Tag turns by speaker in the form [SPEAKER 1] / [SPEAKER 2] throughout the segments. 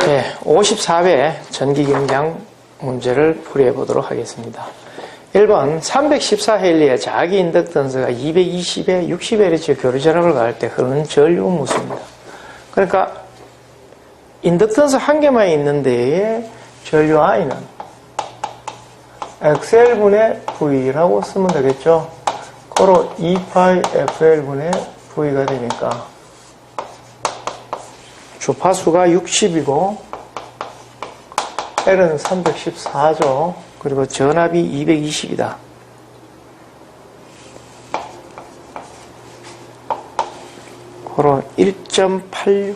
[SPEAKER 1] 네, 54회 전기경량 문제를 풀이해 보도록 하겠습니다. 1번 314헬리의 자기 인덕턴스가 220에 60Hz 교류전압을 가할 때 흐르는 전류 음무수입니다. 그러니까 인덕턴스 한 개만 있는데 전류 I는 XL분의 V라고 쓰면 되겠죠. 그로 2πFL분의 V가 되니까 주파수가 60이고 L은 314죠. 그리고 전압이 220이다. 그로 1.86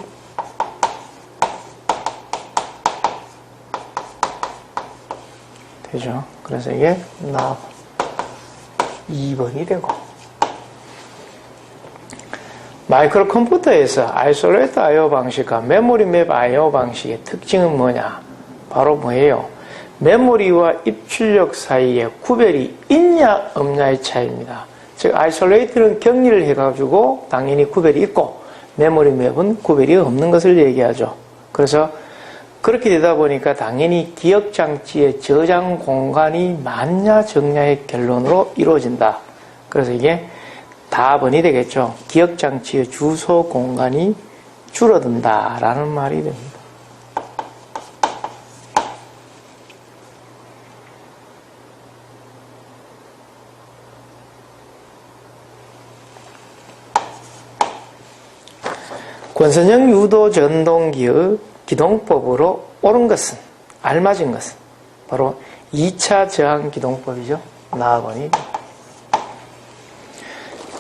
[SPEAKER 1] 되죠. 그래서 이게 납 2번이 되고, 마이크로 컴퓨터에서 아이솔레이트 I/O 방식과 메모리 맵 I/O 방식의 특징은 뭐냐? 바로 뭐예요? 메모리와 입출력 사이에 구별이 있냐 없냐의 차이입니다. 즉 아이솔레이트는 격리를 해가지고 당연히 구별이 있고, 메모리 맵은 구별이 없는 것을 얘기하죠. 그래서 그렇게 되다 보니까 당연히 기억장치의 저장 공간이 많냐 적냐의 결론으로 이루어진다. 그래서 이게 답은이 되겠죠. 기억장치의 주소 공간이 줄어든다라는 말이 됩니다. 권선형 유도 전동기의 기동법으로 옳은 것은, 알맞은 것은 바로 2차 저항 기동법이죠. 나번이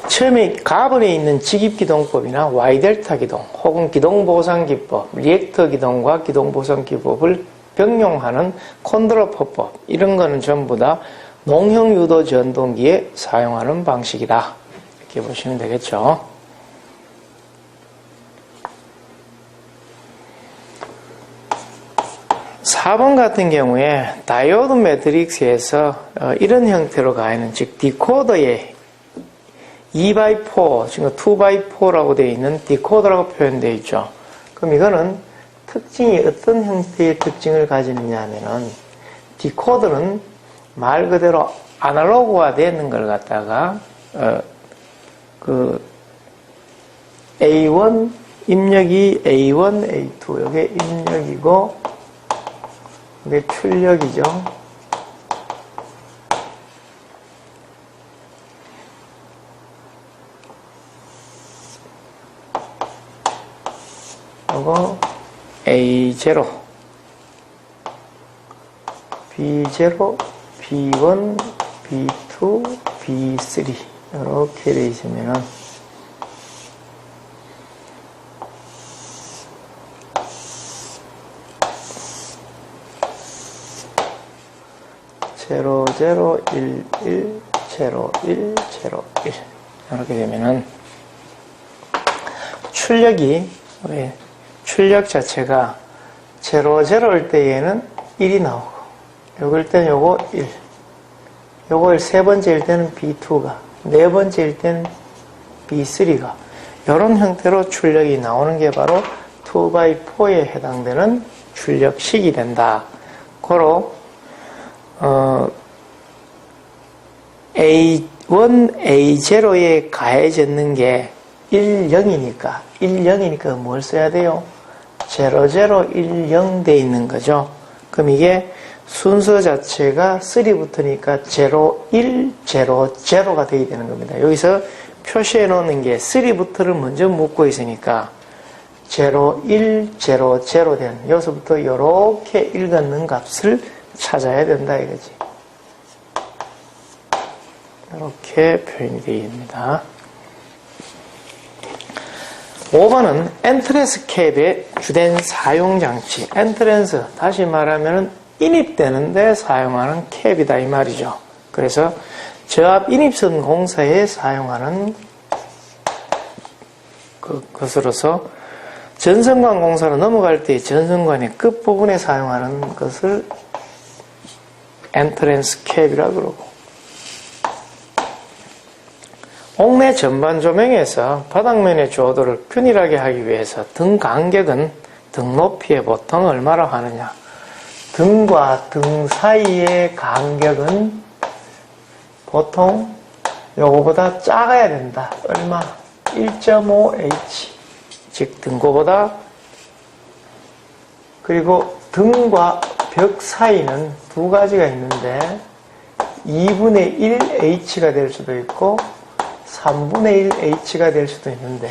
[SPEAKER 1] 처음에 가번에 있는 직입기동법이나 Y델타 기동 혹은 기동보상기법, 리액터 기동과 기동보상기법을 병용하는 콘드로퍼법, 이런 거는 전부 다 농형 유도 전동기에 사용하는 방식이다. 이렇게 보시면 되겠죠. 4번 같은 경우에 다이오드 매트릭스에서 이런 형태로 가 있는, 즉 디코더에 2x4, 지금 2x4라고 되어 있는 디코더라고 표현되어 있죠. 그럼 이거는 특징이 어떤 형태의 특징을 가지느냐 하면은, 디코더는 말 그대로 아날로그화 되는 걸 갖다가 A1 입력이 A1, A2, 이게 입력이고 이게 출력이죠. 그리고 A0, B0, B1, B2, B3 이렇게 되어 있으면은 제로, 제로, 1, 1, 제로, 1, 제로, 1 이렇게 되면은 출력 자체가 제로, 제로일 때에는 1이 나오고, 요걸 때는 요거 1, 요걸 세 번째일 때는 B2가, 네 번째일 때는 B3가, 이런 형태로 출력이 나오는 게 바로 2x4에 해당되는 출력식이 된다. 고로 A1, A0에 가해졌는 게 1, 0이니까 뭘 써야 돼요? 0, 0, 1, 0 돼 있는 거죠. 그럼 이게 순서 자체가 3부터니까 0, 1, 0, 0가 돼야 되는 겁니다. 여기서 표시해 놓는 게 3부터를 먼저 묻고 있으니까 0, 1, 0, 0 된, 여기서부터 이렇게 읽었는 값을 찾아야 된다 이거지. 이렇게 표현이 되어 있습니다. 5번은 엔트랜스 캡의 주된 사용장치. 엔트랜스, 다시 말하면 인입되는데 사용하는 캡이다 이 말이죠. 그래서 저압 인입선 공사에 사용하는 것으로서 전선관 공사로 넘어갈 때 전선관의 끝부분에 사용하는 것을 엔트랜스 캡이라고 그러고, 옥내 전반 조명에서 바닥면의 조도를 균일하게 하기 위해서 등 간격은 등 높이에 보통 얼마라고 하느냐. 등과 등 사이의 간격은 보통 요거보다 작아야 된다. 얼마? 1.5h. 즉 등고보다. 그리고 등과 벽 사이는 두 가지가 있는데 2분의 1h가 될 수도 있고 3분의 1h가 될 수도 있는데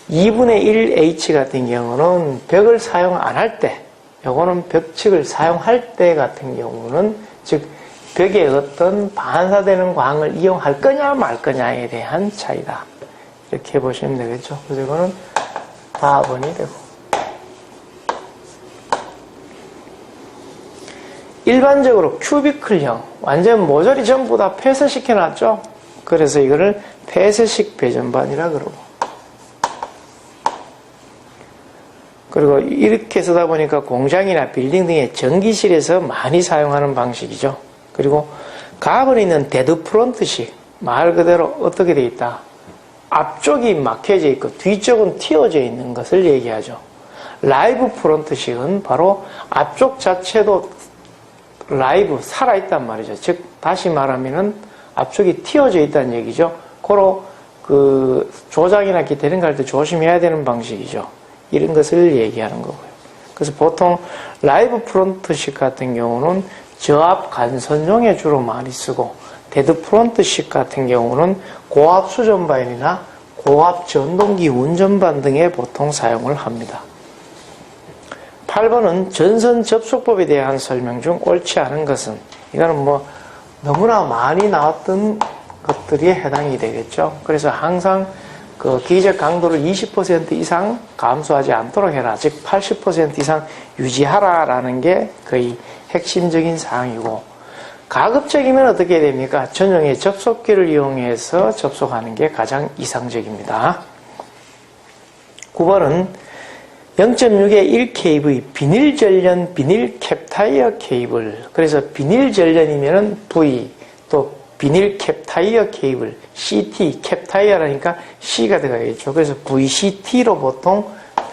[SPEAKER 1] 2분의 1h 같은 경우는 벽을 사용 안 할 때, 요거는 벽측을 사용할 때 같은 경우는 즉 벽에 어떤 반사되는 광을 이용할 거냐 말 거냐에 대한 차이다. 이렇게 보시면 되겠죠. 그래서 이거는 4번이 되고, 일반적으로 큐비클형 완전 모조리 전부 다 폐쇄시켜 놨죠. 그래서 이거를 폐쇄식 배전반이라 그러고, 그리고 이렇게 쓰다 보니까 공장이나 빌딩 등의 전기실에서 많이 사용하는 방식이죠. 그리고 가번에 있는 데드 프론트식, 말 그대로 어떻게 되어 있다? 앞쪽이 막혀져 있고 뒤쪽은 틔워져 있는 것을 얘기하죠. 라이브 프론트식은 바로 앞쪽 자체도 라이브, 살아있단 말이죠. 즉 다시 말하면은 앞쪽이 틔워져 있다는 얘기죠. 고로 그 조작이나 기타 이런 거 할 때 조심해야 되는 방식이죠. 이런 것을 얘기하는 거고요. 그래서 보통 라이브 프론트식 같은 경우는 저압 간선용에 주로 많이 쓰고, 데드 프론트식 같은 경우는 고압 수전반이나 고압 전동기 운전반 등에 보통 사용을 합니다. 8번은 전선 접속법에 대한 설명 중 옳지 않은 것은, 이거는 뭐 너무나 많이 나왔던 것들이 해당이 되겠죠. 그래서 항상 그 기적 강도를 20% 이상 감소하지 않도록 해라. 즉 80% 이상 유지하라라는 게 거의 핵심적인 사항이고, 가급적이면 어떻게 됩니까? 전용의 접속기를 이용해서 접속하는 게 가장 이상적입니다. 9번은 0.6의 1kV 비닐 전련 비닐 캡타이어 케이블. 그래서 비닐 전련이면은 V, 또 비닐 캡타이어 케이블, CT, 캡타이어라니까 C가 들어가겠죠. 그래서 VCT로 보통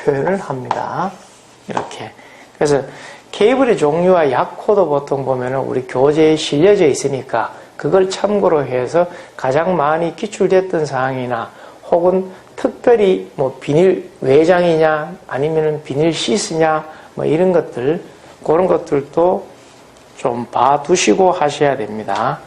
[SPEAKER 1] 표현을 합니다. 이렇게. 그래서 케이블의 종류와 약호도 보통 보면은 우리 교재에 실려져 있으니까 그걸 참고로 해서 가장 많이 기출됐던 사항이나 혹은 특별히 뭐 비닐 외장이냐 아니면은 비닐 시스냐 뭐 이런 것들, 그런 것들도 좀 봐두시고 하셔야 됩니다.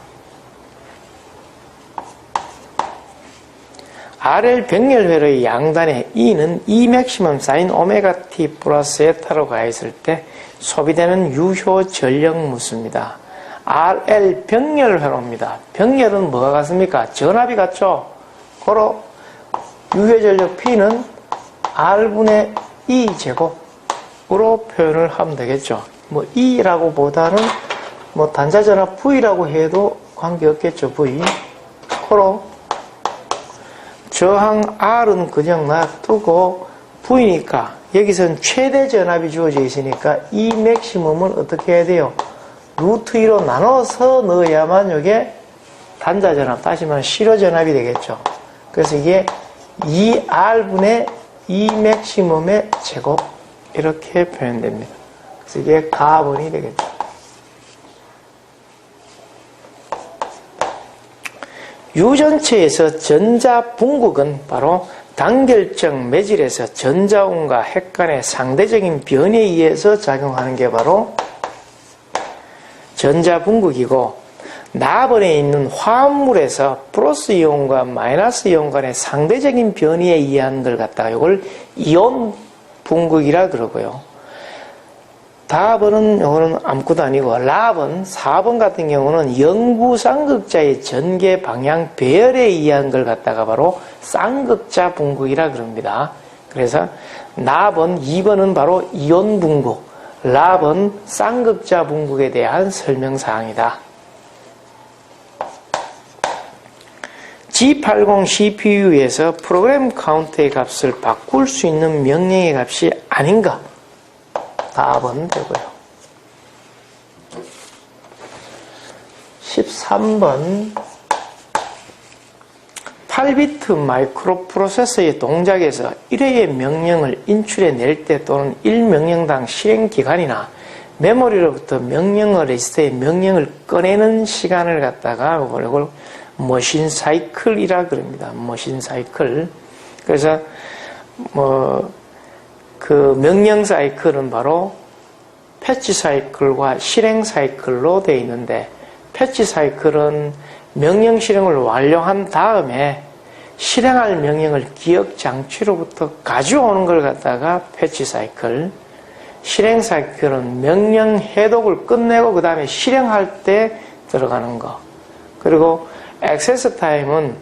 [SPEAKER 1] RL 병렬회로의 양단에 E는 E 맥시멈 사인 오메가 T 플러스 에타로 가했을 때 소비되는 유효 전력 무수입니다. RL 병렬회로입니다. 병렬은 뭐가 같습니까? 전압이 같죠? 고로 유효 전력 P는 R분의 E 제곱으로 표현을 하면 되겠죠. 뭐 E라고 보다는 뭐 단자전압 V라고 해도 관계없겠죠. V. 고로 저항 R은 그냥 놔두고 V니까 여기서는 최대 전압이 주어져 있으니까 이 맥시멈은 어떻게 해야 돼요? 루트 2로 나눠서 넣어야만 이게 단자 전압, 다시 말하면 실효 전압이 되겠죠. 그래서 이게 2R분의 E 맥시멈의 제곱, 이렇게 표현됩니다. 그래서 이게 가번이 되겠죠. 유전체에서 전자 분국은 바로 단결적 매질에서 전자운과 핵 간의 상대적인 변에 의해서 작용하는 게 바로 전자 분국이고, 나번에 있는 화합물에서 플러스 이온과 마이너스 이온 간의 상대적인 변이에 의한 걸 갖다가 이걸 이온 분국이라 그러고요. 다번은 이거는 아무것도 아니고, 라번 4번 같은 경우는 영구 쌍극자의 전개 방향 배열에 의한 걸 갖다가 바로 쌍극자 분국이라 그럽니다. 그래서 나번 2번은 바로 이온 분국, 라번 쌍극자 분국에 대한 설명사항이다. G80 CPU에서 프로그램 카운트의 값을 바꿀 수 있는 명령의 값이 아닌가? 4번 되고요. 13번 8비트 마이크로 프로세서의 동작에서 1회의 명령을 인출해 낼 때 또는 1명령당 실행기간이나 메모리로부터 명령어 레지스터의 명령을 꺼내는 시간을 갖다가 이걸 머신 사이클이라 그럽니다. 머신 사이클. 그래서 그 명령 사이클은 바로 패치 사이클과 실행 사이클로 되어 있는데, 패치 사이클은 명령 실행을 완료한 다음에 실행할 명령을 기억 장치로부터 가져오는 걸 갖다가 패치 사이클, 실행 사이클은 명령 해독을 끝내고 그 다음에 실행할 때 들어가는 거. 그리고 액세스 타임은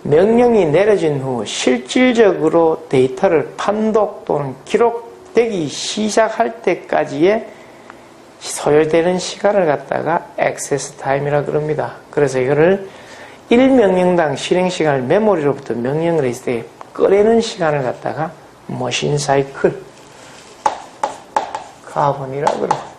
[SPEAKER 1] 명령이 내려진 후 실질적으로 데이터를 판독 또는 기록되기 시작할 때까지의 소요되는 시간을 갖다가 액세스 타임이라 그럽니다. 그래서 이거를 1명령당 실행 시간을 메모리로부터 명령 레지스터에 꺼내는 시간을 갖다가 머신 사이클, 카본이라 그래요.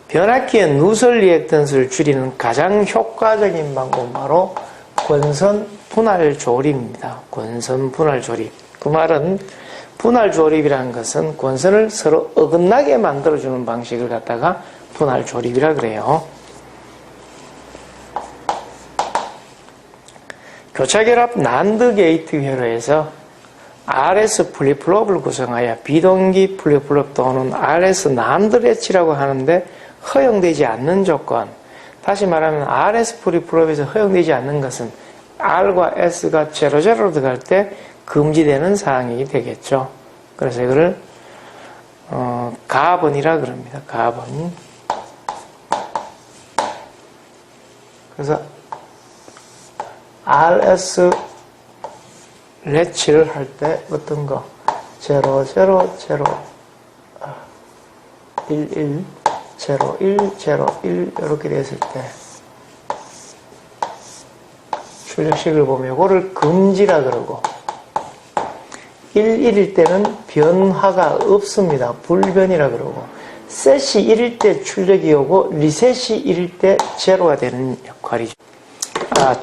[SPEAKER 1] 변압기의 누설 리액턴스를 줄이는 가장 효과적인 방법은 바로 권선 분할 조립입니다. 권선 분할 조립. 그 말은 분할 조립이라는 것은 권선을 서로 어긋나게 만들어주는 방식을 갖다가 분할 조립이라 그래요. 교차결합 난드 게이트 회로에서 RS 플립플롭을 구성하여 비동기 플립플롭 또는 RS 난드 레치라고 하는데 허용되지 않는 조건, 다시 말하면 RS 플립플롭에서 허용되지 않는 것은 R과 S가 00로 들어갈 때 금지되는 사항이 되겠죠. 그래서 이거를 가번이라 그럽니다. 가번. 그래서 RS 레치를 할 때 어떤 거 0, 0, 0, 1, 1, 0, 1, 0, 1 이렇게 됐을 때 출력식을 보면 이거를 금지라 그러고, 1, 1일 때는 변화가 없습니다. 불변이라 그러고, 셋이 1일 때 출력이 오고 리셋이 1일 때 제로가 되는 역할이죠.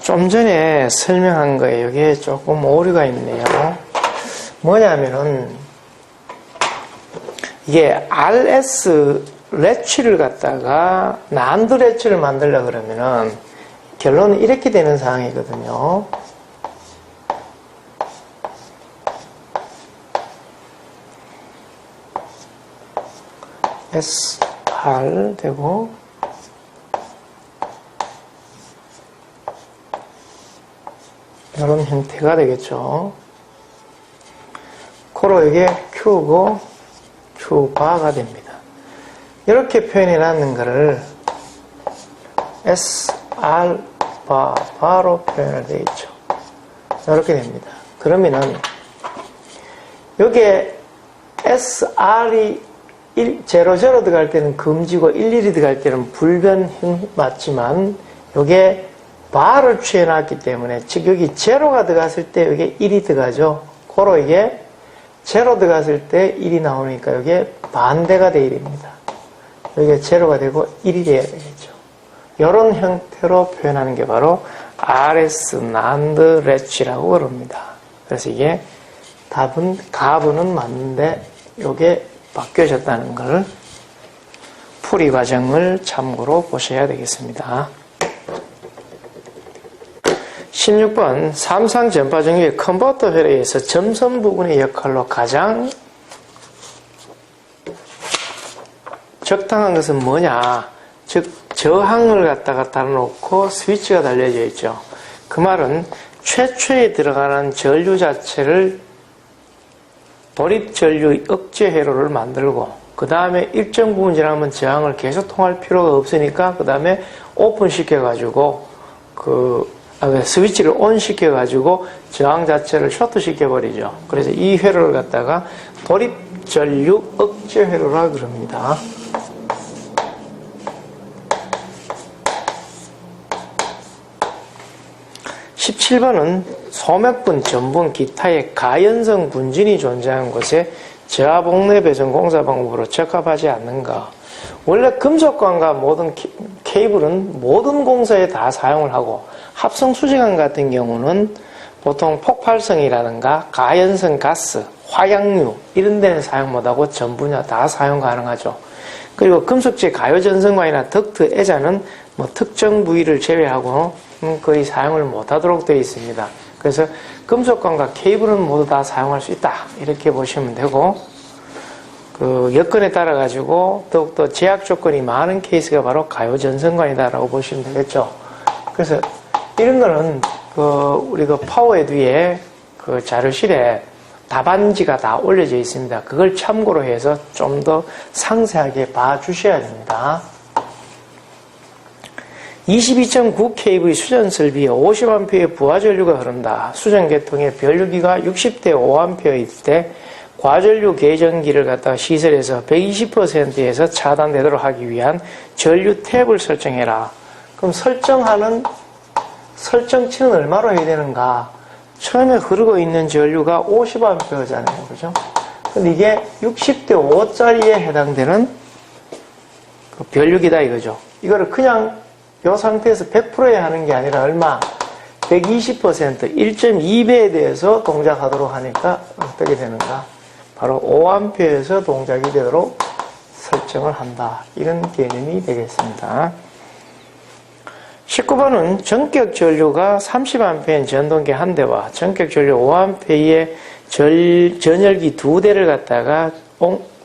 [SPEAKER 1] 좀 전에 설명한 거에 여기에 조금 오류가 있네요. 뭐냐면은 이게 RS 레치를 갖다가 난드 레치를 만들려고 그러면은 결론은 이렇게 되는 상황이거든요. SR 되고 이런 형태가 되겠죠. 코로 이게 Q고 Q바가 됩니다. 이렇게 표현해 놨는 거를 SR 바로 표현을 되어 있죠. 이렇게 됩니다. 그러면은 여기에 SR이 0, 0 들어갈 때는 금지고 1, 1이 들어갈 때는 불변 맞지만 요게 바를 취해놨기 때문에, 즉 여기 0가 들어갔을 때 여기 1이 들어가죠. 고로 이게 0 들어갔을 때 1이 나오니까 이게 반대가 되어야 됩니다. 여기가 0가 되고 1이 돼야 되겠죠. 이런 형태로 표현하는 게 바로 RS 난드 레치라고 그럽니다. 그래서 이게 답은 가분은 맞는데 이게 바뀌어졌다는 걸 풀이 과정을 참고로 보셔야 되겠습니다. 16번 삼상 전파 정유의 컨버터 회로에서 점선 부분의 역할로 가장 적당한 것은 뭐냐? 즉 저항을 갖다가 달아놓고 스위치가 달려져 있죠. 그 말은 최초에 들어가는 전류 자체를 도립전류 억제 회로를 만들고, 그 다음에 일정 부분 지나면 저항을 계속 통할 필요가 없으니까 그 다음에 오픈 시켜가지고 스위치를 온 시켜가지고 저항 자체를 쇼트 시켜버리죠. 그래서 이 회로를 갖다가 도립전류 억제 회로라 그럽니다. 17번은 소맥분, 전분, 기타의 가연성 분진이 존재하는 곳에 저하복내 배선 공사 방법으로 적합하지 않는가. 원래 금속관과 모든 케이블은 모든 공사에 다 사용을 하고 합성 수정관 같은 경우는 보통 폭발성이라든가 가연성 가스, 화약류 이런 데는 사용 못하고 전 분야 다 사용 가능하죠. 그리고 금속재 가요전선관이나 덕트 애자는 뭐 특정 부위를 제외하고 거의 사용을 못하도록 되어 있습니다. 그래서 금속관과 케이블은 모두 다 사용할 수 있다 이렇게 보시면 되고, 그 여건에 따라 가지고 더욱더 제약 조건이 많은 케이스가 바로 가요전선관이다라고 보시면 되겠죠. 그래서 이런 거는 우리 파워에 뒤에 그 자료실에 답안지가 다 올려져 있습니다. 그걸 참고로 해서 좀 더 상세하게 봐주셔야 됩니다. 22.9kV 수전 설비에 50A의 부하전류가 흐른다. 수전 계통의 변류기가 60대 5A일 때 과전류 계전기를 갖다가 시설해서 120%에서 차단되도록 하기 위한 전류 탭을 설정해라. 그럼 설정치는 얼마로 해야 되는가? 처음에 흐르고 있는 전류가 50A잖아요. 그죠? 근데 이게 60대 5짜리에 해당되는 그 변류기다 이거죠. 이거를 그냥 이 상태에서 100%에 하는 게 아니라 얼마? 120%, 1.2배에 대해서 동작하도록 하니까 어떻게 되는가? 바로 5A에서 동작이 되도록 설정을 한다. 이런 개념이 되겠습니다. 19번은 전격 전류가 30A인 전동기 한 대와 전격 전류 5A의 전열기 두 대를 갖다가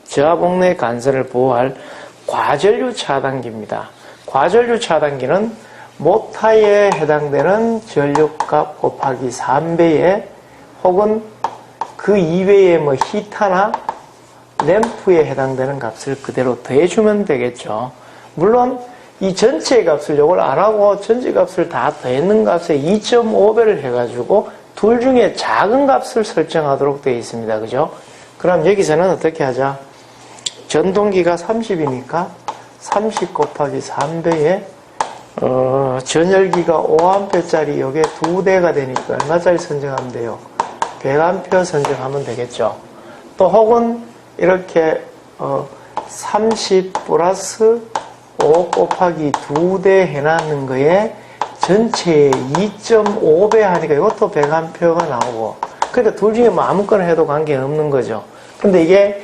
[SPEAKER 1] 저하봉내 간선을 보호할 과전류 차단기입니다. 과전류 차단기는 모타에 해당되는 전류값 곱하기 3배에 혹은 그 이외에 뭐 히타나 램프에 해당되는 값을 그대로 더해주면 되겠죠. 물론 이 전체 값을 이걸 안 하고 전체 값을 다 더했는 값에 2.5배를 해가지고 둘 중에 작은 값을 설정하도록 되어 있습니다. 그죠? 그럼 여기서는 어떻게 하자? 전동기가 30이니까 30 곱하기 3배에 전열기가 5A짜리 요게 두 대가 되니까 얼마짜리 선정하면 돼요? 100A 선정하면 되겠죠. 또 혹은 이렇게 30 플러스 5 곱하기 2대 해놨는 거에 전체에 2.5배 하니까 이것도 100A가 나오고, 그러니까 둘 중에 뭐 아무거나 해도 관계는 없는 거죠. 근데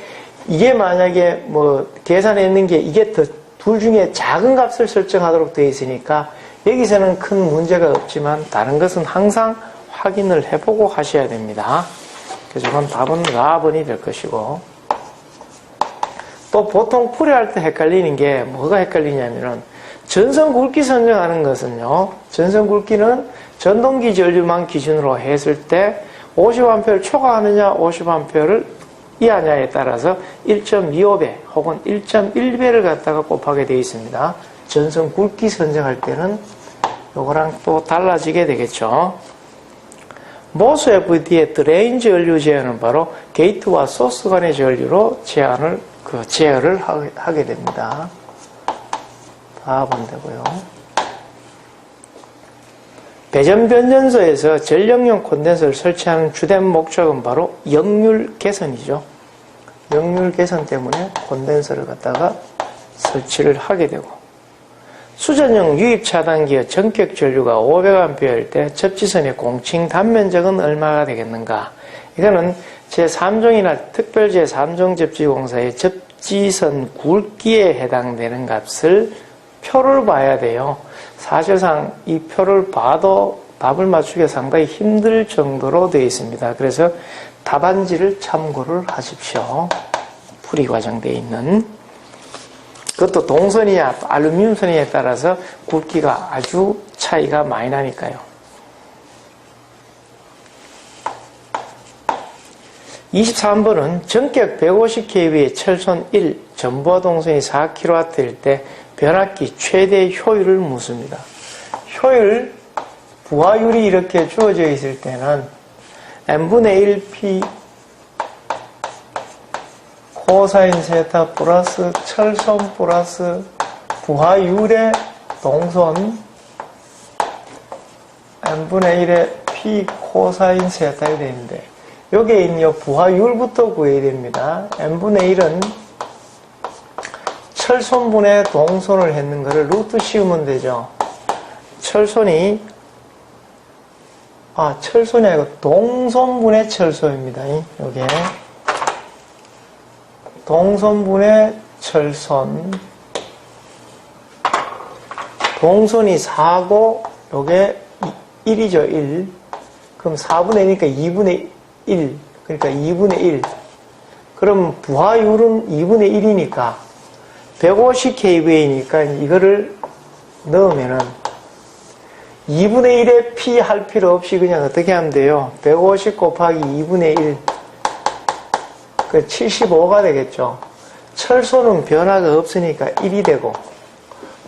[SPEAKER 1] 이게 만약에 뭐 계산했는 게 이게 더 둘 중에 작은 값을 설정하도록 되어 있으니까 여기서는 큰 문제가 없지만 다른 것은 항상 확인을 해보고 하셔야 됩니다. 그래서 이건 답은 4번이 될 것이고, 또 보통 풀이할 때 헷갈리는 게 뭐가 헷갈리냐면은 전선 굵기 선정하는 것은요, 전선 굵기는 전동기 전류만 기준으로 했을 때 50A를 초과하느냐 50A를 이하냐에 따라서 1.25배 혹은 1.1배를 갖다가 곱하게 되어 있습니다. 전선 굵기 선정할 때는 요거랑 또 달라지게 되겠죠. 모수 FD의 드레인 전류 제어는 바로 게이트와 소스 간의 전류로 제어를 하게 됩니다. 다음 되고요. 배전 변전소에서 전력용 콘덴서를 설치하는 주된 목적은 바로 역률 개선이죠. 역률 개선 때문에 콘덴서를 갖다가 설치를 하게 되고, 수전용 유입 차단기의 전격 전류가 500A일 때 접지선의 공칭 단면적은 얼마가 되겠는가? 이거는 제3종이나 특별 제3종 접지공사의 접지선 굵기에 해당되는 값을 표를 봐야 돼요. 사실상 이 표를 봐도 답을 맞추기가 상당히 힘들 정도로 되어 있습니다. 그래서 답안지를 참고를 하십시오. 풀이 과정되어 있는. 그것도 동선이냐 알루미늄선이냐에 따라서 굵기가 아주 차이가 많이 나니까요. 23번은 전격 150kV의 철선 1 전부하 동선이 4kW일 때 변압기 최대 효율을 묻습니다. 효율, 부하율이 이렇게 주어져 있을 때는 n분의 1p 코사인 세타 플러스 철선 플러스 부하율의 동선 n분의 1의 p 코사인 세타가 되는데, 여기에 있는 부하율부터 구해야 됩니다. n분의 1은 철선분의 동선을 했는 거를 루트 씌우면 되죠. 철선이 철손이 아니고 동손분해 철소입니다. 요게. 동손분해 철손. 동손이 4고, 요게 1이죠, 1. 그럼 4분의 1이니까 2분의 1. 그러니까 2분의 1. 그럼 부하율은 2분의 1이니까 150kVA니까 이거를 넣으면은 2분의 1에 P 할 필요 없이 그냥 어떻게 하면 돼요? 150 곱하기 2분의 1. 그 75가 되겠죠. 철소는 변화가 없으니까 1이 되고,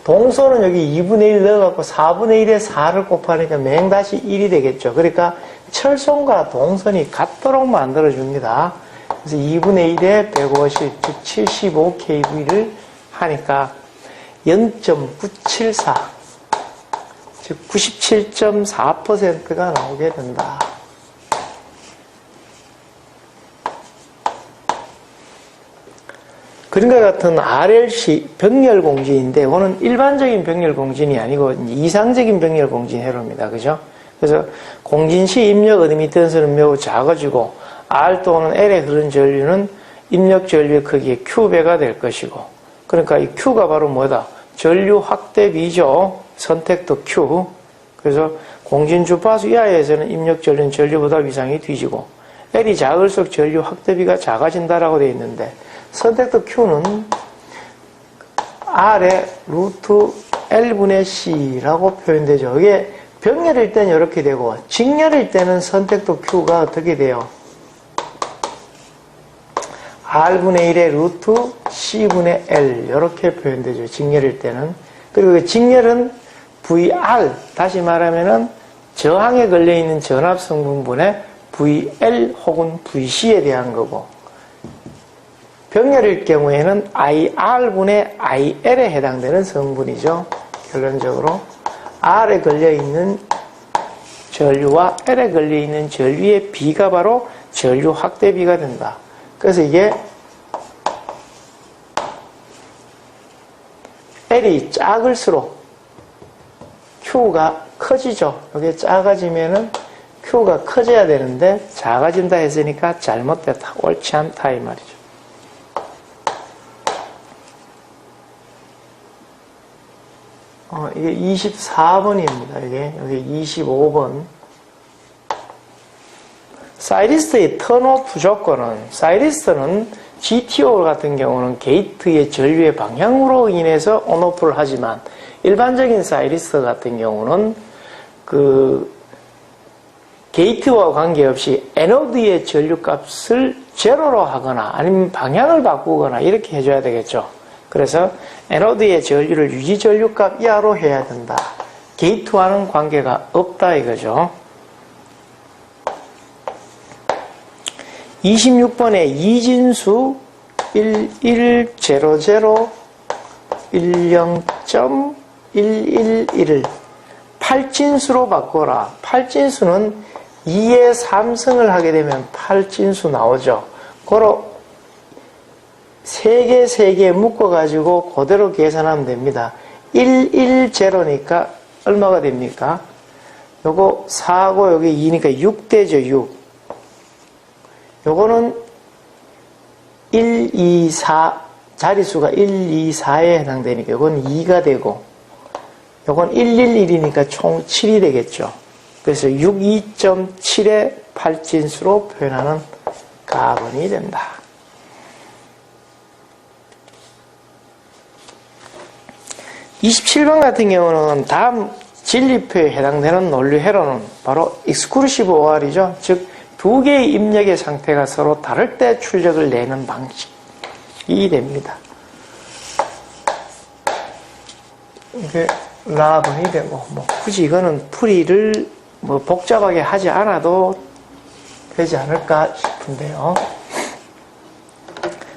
[SPEAKER 1] 동소는 여기 2분의 1 넣어갖고 4분의 1에 4를 곱하니까 맹다시 1이 되겠죠. 그러니까 철손과 동선이 같도록 만들어줍니다. 그래서 2분의 1에 150, 즉 75kV를 하니까 0.974, 즉 97.4%가 나오게 된다. 그런 것 같은 RLC 병렬공진인데, 이거는 일반적인 병렬공진이 아니고 이상적인 병렬공진 회로입니다. 그죠? 그래서 공진시 입력 어둠이 뜬수는 매우 작아지고, R 또는 L에 흐른 전류는 입력 전류의 크기의 Q배가 될 것이고, 그러니까 이 Q가 바로 뭐다? 전류 확대비죠. 선택도 Q. 그래서 공진 주파수 이하에서는 입력 전류는 전류보다 위상이 뒤지고, L이 작을수록 전류 확대비가 작아진다라고 되어 있는데, 선택도 Q는 R의 루트 L분의 C라고 표현되죠. 이게 병렬일 때는 이렇게 되고, 직렬일 때는 선택도 Q가 어떻게 돼요? R분의 1의 루트 C분의 L, 이렇게 표현되죠. 직렬일 때는. 그리고 직렬은 VR, 다시 말하면은 저항에 걸려있는 전압성분분의 VL 혹은 VC에 대한 거고, 병렬일 경우에는 IR분의 IL에 해당되는 성분이죠. 결론적으로 R에 걸려있는 전류와 L에 걸려있는 전류의 비가 바로 전류 확대비가 된다. 그래서 이게 L이 작을수록 Q가 커지죠. 이게 작아지면은 Q가 커져야 되는데 작아진다 했으니까 잘못됐다. 옳지 않다 이 말이죠. 이게 24번입니다. 이게 여기 25번. 사이리스트의 턴오프 조건은, 사이리스트는 GTO 같은 경우는 게이트의 전류의 방향으로 인해서 온오프를 하지만, 일반적인 사이리스트 같은 경우는 그 게이트와 관계없이 에노드의 전류값을 제로로 하거나 아니면 방향을 바꾸거나 이렇게 해줘야 되겠죠. 그래서 에노드의 전류를 유지 전류값 이하로 해야 된다. 게이트와는 관계가 없다 이거죠. 26번에 이진수 110010.111을 8진수로 바꿔라. 8진수는 2의 3승을 하게 되면 8진수 나오죠. 그로 3개 묶어가지고 그대로 계산하면 됩니다. 110니까 얼마가 됩니까? 요거 4고 여기 2니까 6되죠, 6. 요거는 1, 2, 4, 자리수가 1, 2, 4에 해당되니까 요건 2가 되고, 요건 111이니까 총 7이 되겠죠. 그래서 62.7의 8진수로 표현하는 가번이 된다. (27번) 같은 경우는 다음 진리표에 해당되는 논리 회로는 바로 익스크루시브 OR이죠. 즉, 두 개의 입력의 상태가 서로 다를 때 출력을 내는 방식이 됩니다. 이게 라번이 되고, 굳이 이거는 풀이를 복잡하게 하지 않아도 되지 않을까 싶은데요.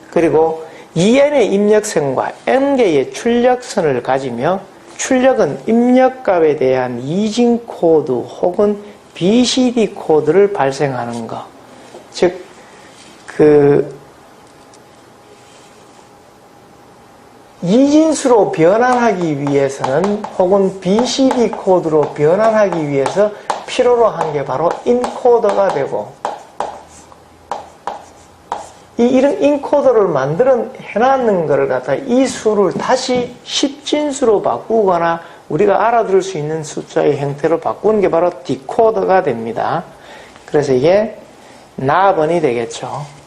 [SPEAKER 1] 그리고 EN의 입력선과 N개의 출력선을 가지며, 출력은 입력값에 대한 이진 코드 혹은 BCD 코드를 발생하는 것. 즉, 이진수로 변환하기 위해서는, 혹은 BCD 코드로 변환하기 위해서 필요로 한 게 바로 인코더가 되고, 이런 인코더를 해놨는 것을 갖다 이 수를 다시 10진수로 바꾸거나 우리가 알아들을 수 있는 숫자의 형태로 바꾸는 게 바로 디코더가 됩니다. 그래서 이게 나번이 되겠죠.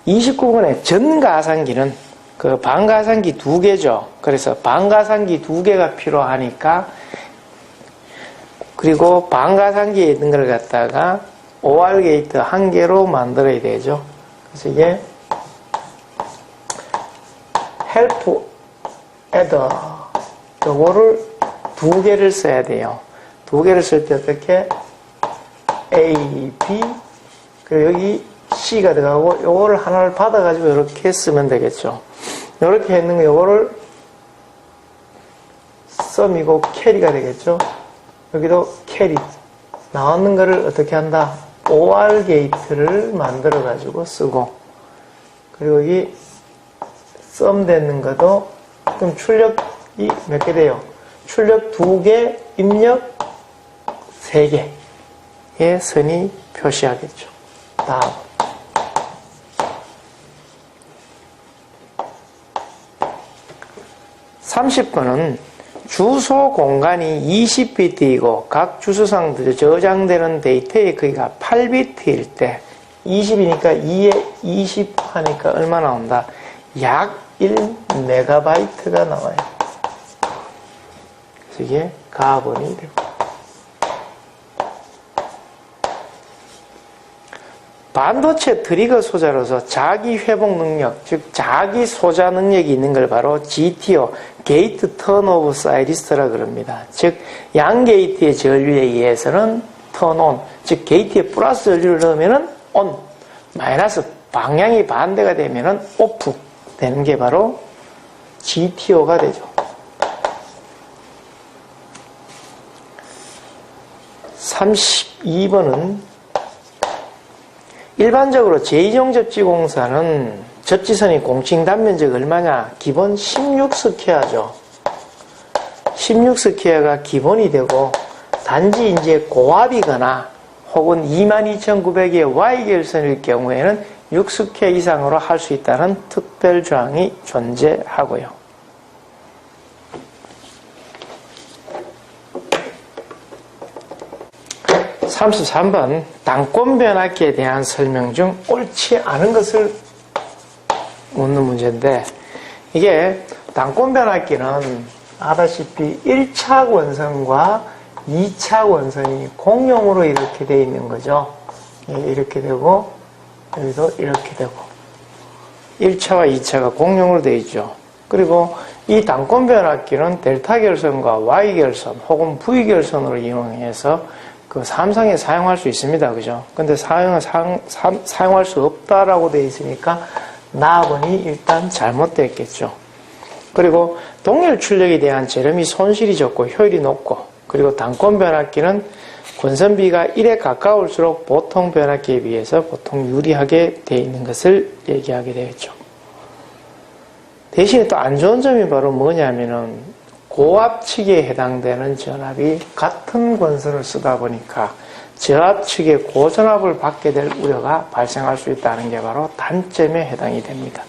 [SPEAKER 1] 29번의 전가상기는 그 반가상기 2개죠. 그래서 반가상기 2개가 필요하니까, 그리고 반가상기에 있는 걸 갖다가 OR 게이트 1개로 만들어야 되죠. 그래서 이게 help adder 요거를 2개를 써야 돼요. 2개를 쓸 때 어떻게 A, B 그리고 여기 C가 들어가고 요거를 하나를 받아가지고 이렇게 쓰면 되겠죠. 이렇게 했는 거 요거를 썸이고 캐리가 되겠죠. 여기도 캐리 나오는 거를 어떻게 한다? OR 게이트를 만들어 가지고 쓰고, 그리고 여기 썸 되는 것도 그럼 출력이 몇 개 돼요? 출력 2개, 입력 3개의 선이 표시하겠죠. 다음 30번은 주소 공간이 20비트이고 각 주소상 저장되는 데이터의 크기가 8비트일 때 20이니까 2에 20 하니까 얼마 나온다? 약 1MB가 나와요. 그래서 이게 가번이 되고, 반도체 트리거 소자로서 자기 회복 능력, 즉 자기 소자 능력이 있는 걸 바로 GTO, 게이트 턴오브 사이리스트라 그럽니다. 즉 양 게이트의 전류에 의해서는 턴온, 즉 게이트에 플러스 전류를 넣으면은 온, 마이너스 방향이 반대가 되면은 오프 되는 게 바로 GTO가 되죠. 32번은 일반적으로 제2종 접지공사는 접지선이 공칭 단면적 얼마냐? 기본 16스퀘어죠. 16스퀘어가 기본이 되고, 단지 이제 고압이거나 혹은 22,900의 Y결선일 경우에는 6스퀘어 이상으로 할 수 있다는 특별 조항이 존재하고요. 33번 단권 변압기에 대한 설명 중 옳지 않은 것을 묻는 문제인데, 이게 단권 변압기는 아다시피 1차 원선과 2차 원선이 공용으로 이렇게 되어 있는 거죠. 이렇게 되고 여기도 이렇게 되고 1차와 2차가 공용으로 되어 있죠. 그리고 이 단권 변압기는 델타 결선과 Y 결선 혹은 V 결선으로 이용해서 그 삼성에 사용할 수 있습니다. 그죠? 근데 사용할 수 없다라고 되어 있으니까 나번이 일단 잘못됐겠죠. 그리고 동일 출력에 대한 제점이 손실이 적고 효율이 높고, 그리고 단권 변압기는 권선비가 1에 가까울수록 보통 변압기에 비해서 보통 유리하게 되어 있는 것을 얘기하게 되겠죠. 대신에 또 안 좋은 점이 바로 뭐냐면은 고압 측에 해당되는 전압이 같은 권선을 쓰다 보니까 저압 측의 고전압을 받게 될 우려가 발생할 수 있다는 게 바로 단점에 해당이 됩니다.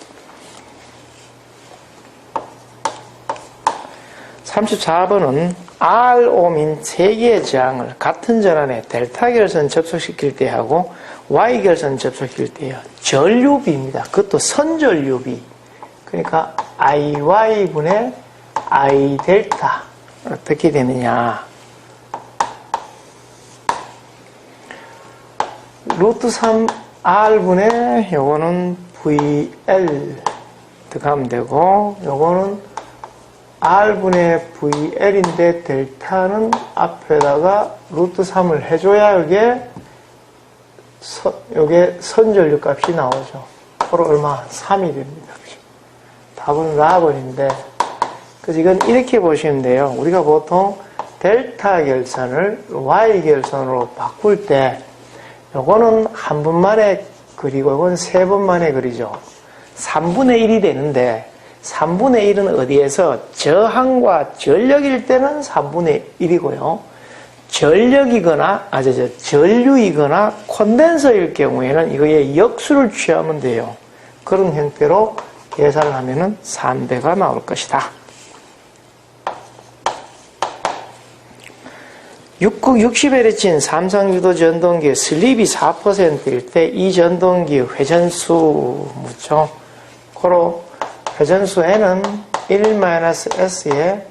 [SPEAKER 1] 34번은 RO민 3개의 저항을 같은 전환에 델타 결선 접속시킬 때 하고 Y 결선 접속시킬 때요. 전류비입니다. 그것도 선전류비. 그러니까 IY분의 I 델타 어떻게 되느냐? 루트 3 R분의 요거는 VL 들어가면 되고, 요거는 R분의 VL인데 델타는 앞에다가 루트 3을 해줘야 요게 선전류 값이 나오죠. 서로 얼마? 3이 됩니다. 답은 라번인데, 그래서 이건 이렇게 보시면 돼요. 우리가 보통 델타 결선을 Y 결선으로 바꿀 때 요거는 한 번 만에 그리고 이건 3번 만에 그리죠. 3분의 1이 되는데 3분의 1은 어디에서 저항과 전력일 때는 3분의 1이고요. 전류이거나 콘덴서일 경우에는 이거의 역수를 취하면 돼요. 그런 형태로 계산을 하면은 3배가 나올 것이다. 6국 60Hz인 삼성유도 전동기 슬립이 4%일 때 이 전동기 회전수 묻죠. 고로 회전수에는 1-S에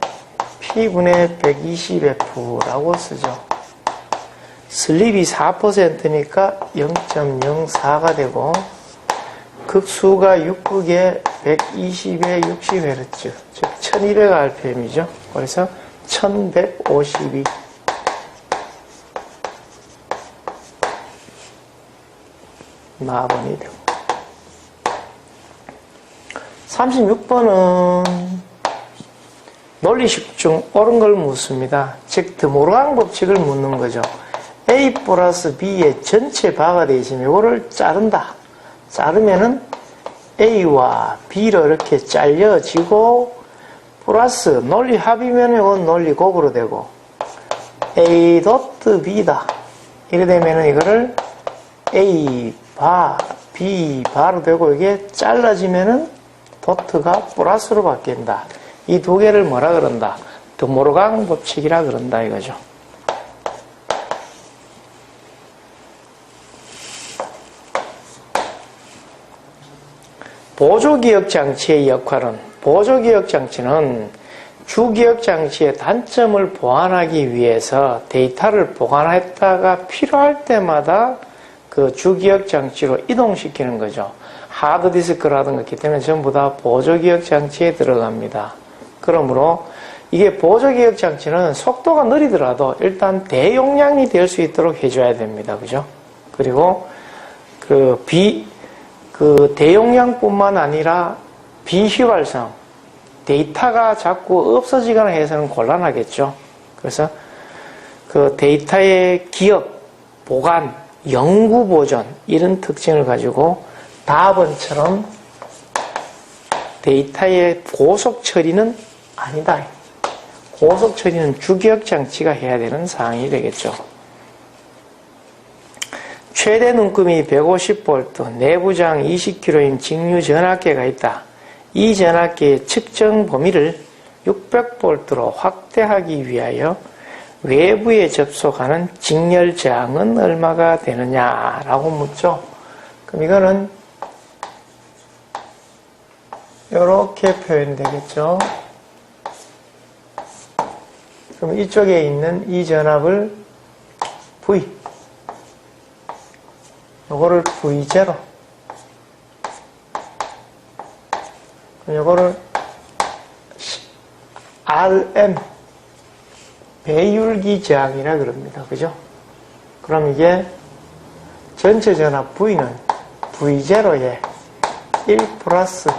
[SPEAKER 1] P분의 120F라고 쓰죠. 슬립이 4%니까 0.04가 되고 극수가 6극에 120에 60Hz, 즉 1200rpm이죠. 그래서 1152 마번이 되고 36번은 논리식 중 옳은 걸 묻습니다. 즉 드모르강 법칙을 묻는 거죠. A 플러스 B의 전체 바가 되어 있으면 이거를 자른다. 자르면은 A와 B로 이렇게 잘려지고 플러스 논리 합이면 이건 논리 곱으로 되고 A 도트 B다. 이래 되면은 이거를 A 바 B 바로 되고 이게 잘라지면은 도트가 플러스로 바뀐다. 이 두 개를 뭐라 그런다? 드모르강 법칙이라 그런다 이거죠. 보조기억장치의 역할은, 보조기억장치는 주기억장치의 단점을 보완하기 위해서 데이터를 보관했다가 필요할 때마다 그 주기억장치로 이동시키는 거죠. 하드디스크라든가 그렇기 때문에 전부 다 보조기억장치에 들어갑니다. 그러므로 이게 보조기억장치는 속도가 느리더라도 일단 대용량이 될 수 있도록 해줘야 됩니다. 그죠? 그리고 그 대용량뿐만 아니라 비휘발성, 데이터가 자꾸 없어지거나 해서는 곤란하겠죠. 그래서 그 데이터의 기억, 보관, 영구 보존 이런 특징을 가지고 다번처럼 데이터의 고속 처리는 아니다. 고속 처리는 주기억 장치가 해야 되는 사항이 되겠죠. 최대 눈금이 150V, 내부장 20kg인 직류 전압계가 있다. 이 전압계의 측정 범위를 600V로 확대하기 위하여 외부에 접속하는 직렬 저항은 얼마가 되느냐라고 묻죠. 그럼 이거는 이렇게 표현되겠죠. 그럼 이쪽에 있는 이 전압을 V, 요거를 V0, 요거를 RM, 배율기 저항이라 그럽니다. 그죠? 그럼 이게 전체 전압 V는 V0에 1 플러스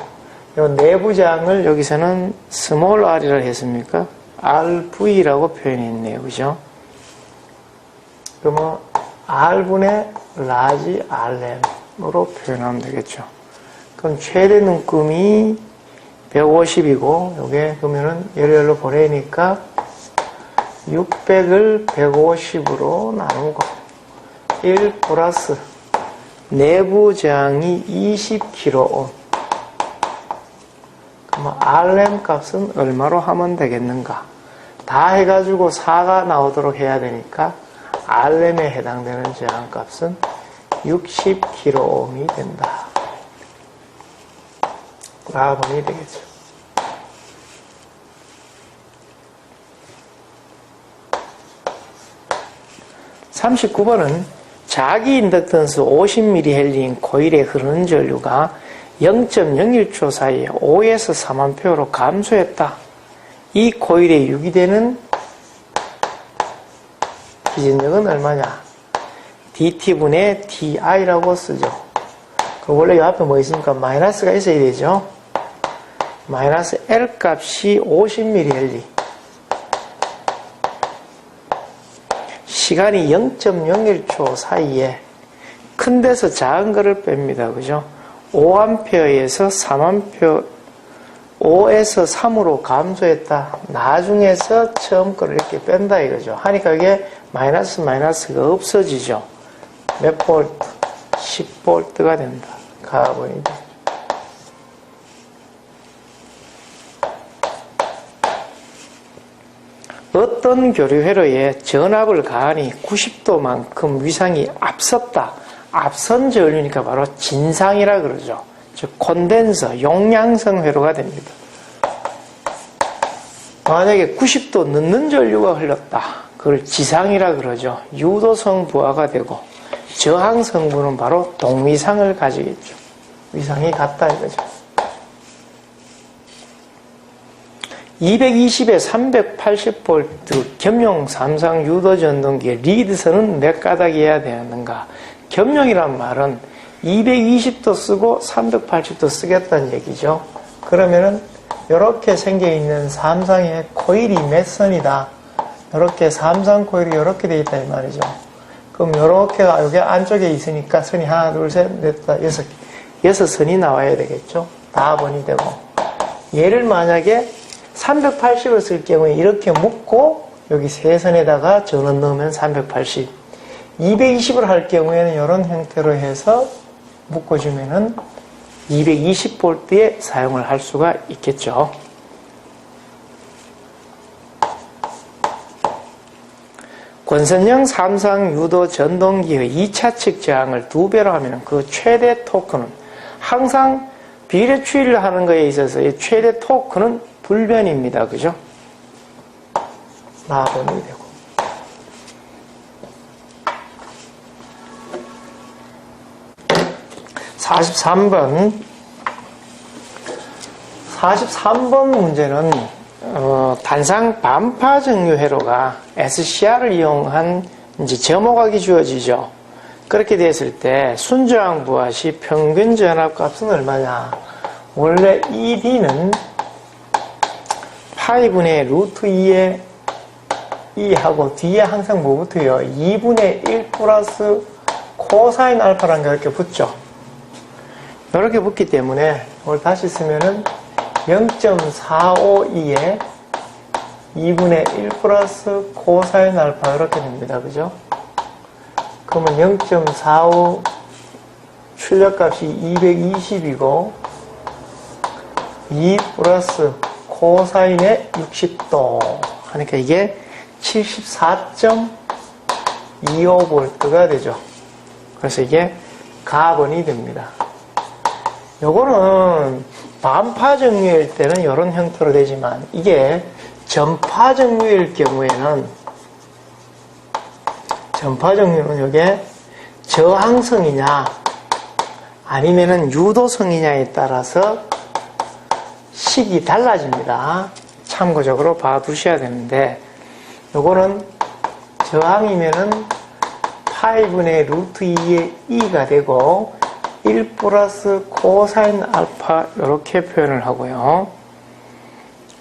[SPEAKER 1] 요 내부 저항을 여기서는 스몰 r이라 했습니까? RV라고 표현했네요. 그죠? 그러면 R분의 라지 RM으로 표현하면 되겠죠. 그럼 최대 눈금이 150이고 요게 그러면은 열로 보내니까 600을 150으로 나누고 1 플러스 내부 저항이 20kΩ. 그러면 RM 값은 얼마로 하면 되겠는가? 다 해가지고 4가 나오도록 해야 되니까 RM에 해당되는 저항 값은 60kΩ이 된다. 4번이 되겠죠. (39번은) 자기 인덕턴스 50mH인 코일에 흐르는 전류가 0.01초 사이에 5에서 4만표로 감소했다. 이 코일에 유기되는 기진력은 얼마냐? dt분의 di라고 쓰죠. 그럼 원래 이 앞에 뭐 있습니까? 마이너스가 있어야 되죠. 마이너스 L 값이 50mH. 시간이 0.01초 사이에 큰 데서 작은 거를 뺍니다. 그죠? 5A에서 3A, 5에서 3으로 감소했다. 나중에서 처음 거를 이렇게 뺀다 이거죠. 하니까 이게 마이너스가 없어지죠. 몇 볼트? 10볼트가 된다. 가버리죠. 어떤 교류 회로에 전압을 가하니 90도만큼 위상이 앞섰다. 앞선 전류니까 바로 진상이라 그러죠. 즉 콘덴서, 용량성 회로가 됩니다. 만약에 90도 늦는 전류가 흘렀다. 그걸 지상이라 그러죠. 유도성 부하가 되고 저항 성분은 바로 동위상을 가지겠죠. 위상이 같다 이거죠. 220에 380V 겸용 삼상 유도 전동기의 리드선은 몇 가닥이어야 되는가? 겸용이란 말은 220도 쓰고 380도 쓰겠다는 얘기죠. 그러면은 이렇게 생겨있는 삼상의 코일이 몇 선이다? 이렇게 삼상 코일이 이렇게 되어 있다 이 말이죠. 그럼 이렇게 여기 안쪽에 있으니까 선이 하나, 둘, 셋, 넷, 다, 여섯 선이 나와야 되겠죠. 다번이 되고. 얘를 만약에 380을 쓸 경우에 이렇게 묶고 여기 세 선에다가 전원 넣으면 380. 220을 할 경우에는 이런 형태로 해서 묶어주면은 220V에 사용을 할 수가 있겠죠. 권선형 삼상 유도 전동기의 2차 측 저항을 2배로 하면 그 최대 토크는 항상 비례 추이를 하는 것에 있어서의 최대 토크는 불변입니다. 그죠? 나번이 되고. (43번) 43번 문제는 단상 반파 정류 회로가 SCR을 이용한 이제 점호각이 주어지죠. 그렇게 됐을 때 순저항 부하 시 평균 전압 값은 얼마냐? 원래 ED는 파이분의 루트 2에 2하고 뒤에 항상 뭐 붙어요? 2분의 1 플러스 코사인 알파라는 게 이렇게 붙죠. 이렇게 붙기 때문에 이걸 다시 쓰면은 0.452에 2분의 1 플러스 코사인 알파 이렇게 됩니다. 그죠? 그러면 0.45 출력값이 220이고 2 플러스 코사인의 60도 하니까 이게 74.25V가 되죠. 그래서 이게 가번이 됩니다. 요거는 반파 정류일 때는 이런 형태로 되지만 이게 전파 정류일 경우에는 전파 정류는 이게 저항성이냐 아니면은 유도성이냐에 따라서 식이 달라집니다. 참고적으로 봐두셔야 되는데 요거는 저항이면은 파이분의 루트 2의 2가 되고 1 플러스 코사인 알파 이렇게 표현을 하고요.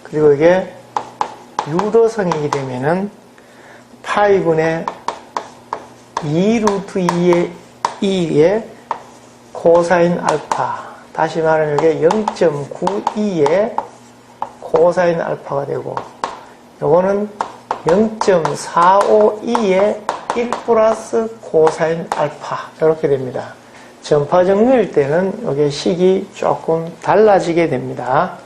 [SPEAKER 1] 그리고 이게 유도성이게 되면은 파이분의 2 루트 2의 2의 코사인 알파 다시 말하면 이게 0.92의 코사인 알파가 되고 요거는 0.452의 1 플러스 코사인 알파 이렇게 됩니다. 전파 정류일 때는 이게 식이 조금 달라지게 됩니다.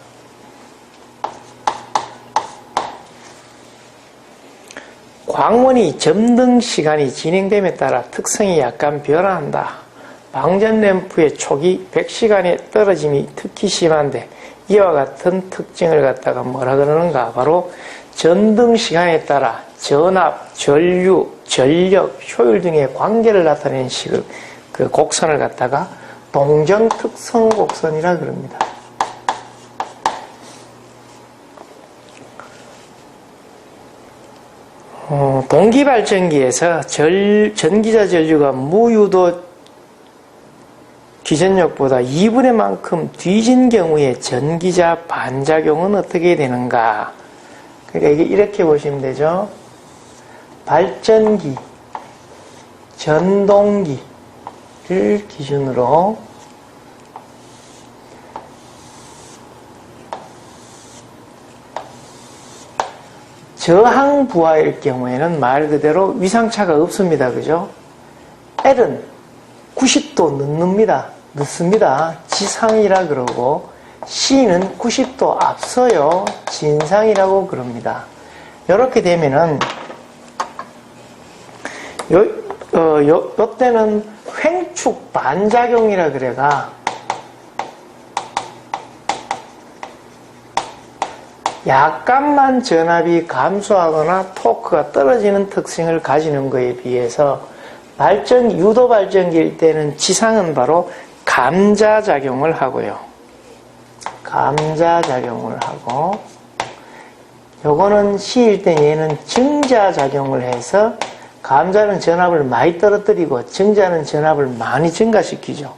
[SPEAKER 1] 광원이 점등 시간이 진행됨에 따라 특성이 약간 변화한다. 방전 램프의 초기 100시간의 떨어짐이 특히 심한데 이와 같은 특징을 갖다가 뭐라 그러는가? 바로 전등 시간에 따라 전압, 전류, 전력, 효율 등의 관계를 나타내는 식을 그 곡선을 갖다가 동정 특성 곡선이라 그럽니다. 동기발전기에서 전기자 전류가 무유도 기전력보다 2분의 만큼 뒤진 경우에 전기자 반작용은 어떻게 되는가? 그러니까 이렇게 보시면 되죠. 발전기, 전동기를 기준으로 저항 부하일 경우에는 말 그대로 위상차가 없습니다. 그죠? L은 90도 늦습니다. 지상이라 그러고, C는 90도 앞서요. 진상이라고 그럽니다. 이렇게 되면은, 요때는 횡축 반작용이라 그래가, 약간만 전압이 감소하거나 토크가 떨어지는 특성을 가지는 것에 비해서 유도 발전기일 때는 지상은 바로 감자작용을 하고요. 감자작용을 하고, 요거는 C일 때 얘는 증자작용을 해서 감자는 전압을 많이 떨어뜨리고 증자는 전압을 많이 증가시키죠.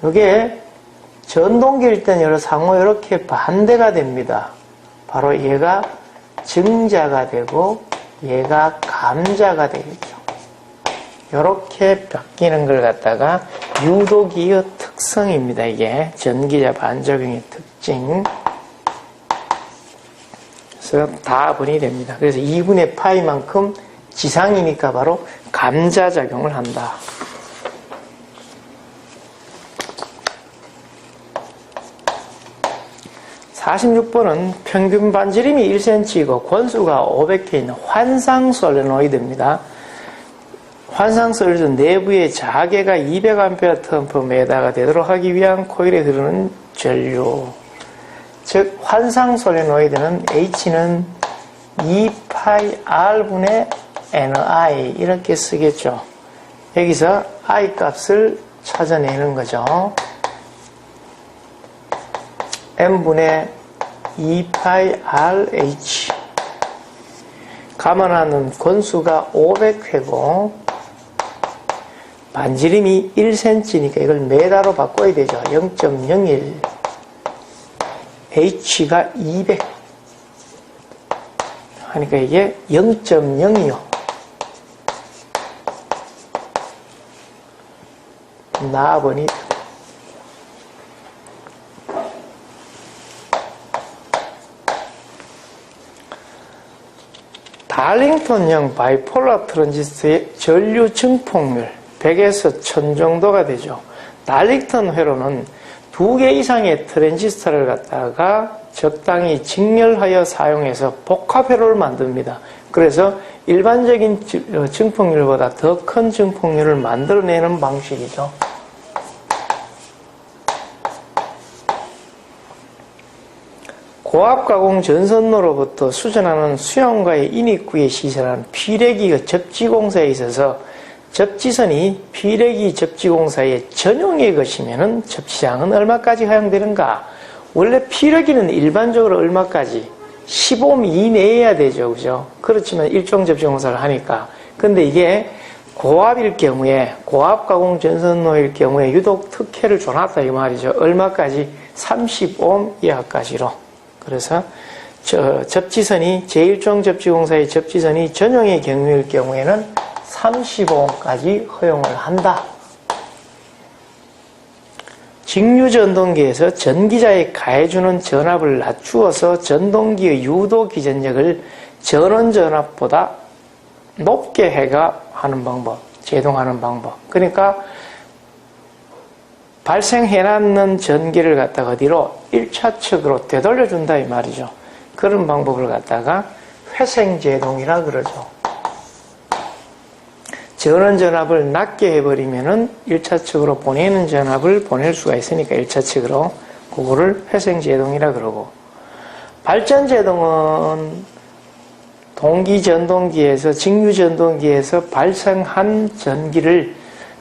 [SPEAKER 1] 요게 전동기일 때는 상호 이렇게 반대가 됩니다. 바로 얘가 증자가 되고 얘가 감자가 되겠죠. 이렇게 바뀌는 걸 갖다가 유도기의 특성입니다. 이게 전기자 반작용의 특징. 그래서 다분이 됩니다. 그래서 2분의 파이만큼 지상이니까 바로 감자작용을 한다. 46번은 평균 반지름이 1cm이고 권수가 500개 있는 환상 솔레노이드입니다. 환상 솔레노이드 내부의 자계가 200A/T가 되도록 하기 위한 코일에 흐르는 전류. 즉 환상 솔레노이드는 H는 2πr분의 NI 이렇게 쓰겠죠. 여기서 I 값을 찾아내는 거죠. M분의 2πrh. 감안하는 권수가 500회고 반지름이 1cm니까 이걸 메다로 바꿔야 되죠. 0.01. H가 200 하니까 이게 0.0이요. 나아보니 달링턴형 바이폴라 트랜지스터의 전류 증폭률 100에서 1000 정도가 되죠. 달링턴 회로는 2개 이상의 트랜지스터를 갖다가 적당히 직렬하여 사용해서 복합 회로를 만듭니다. 그래서 일반적인 증폭률보다 더 큰 증폭률을 만들어내는 방식이죠. 고압가공 전선로로부터 수전하는 수용과의 인입구에 시설한 피래기의 접지공사에 있어서 접지선이 피래기 접지공사의 전용에 것이면 접지장은 얼마까지 허용되는가? 원래 피래기는 일반적으로 얼마까지? 15mm 이내여야 되죠. 그죠? 그렇지만 일종 접지공사를 하니까. 근데 이게 고압일 경우에, 고압가공 전선로일 경우에 유독 특혜를 줘놨다 이 말이죠. 얼마까지? 30ohm 이하까지로. 그래서 접지선이 제1종 접지공사의 접지선이 전용의 경우일 경우에는 30ohm까지 허용을 한다. 직류전동기에서 전기자에 가해주는 전압을 낮추어서 전동기의 유도 기전력을 전원전압보다 높게 해가 하는 방법, 제동하는 방법. 그러니까 발생해놨는 전기를 갖다가 어디로? 1차 측으로 되돌려준다 이 말이죠. 그런 방법을 갖다가 회생제동이라 그러죠. 전원 전압을 낮게 해버리면은 1차 측으로 보내는 전압을 보낼 수가 있으니까 1차 측으로 그거를 회생제동이라 그러고, 발전제동은 동기전동기에서 직류전동기에서 발생한 전기를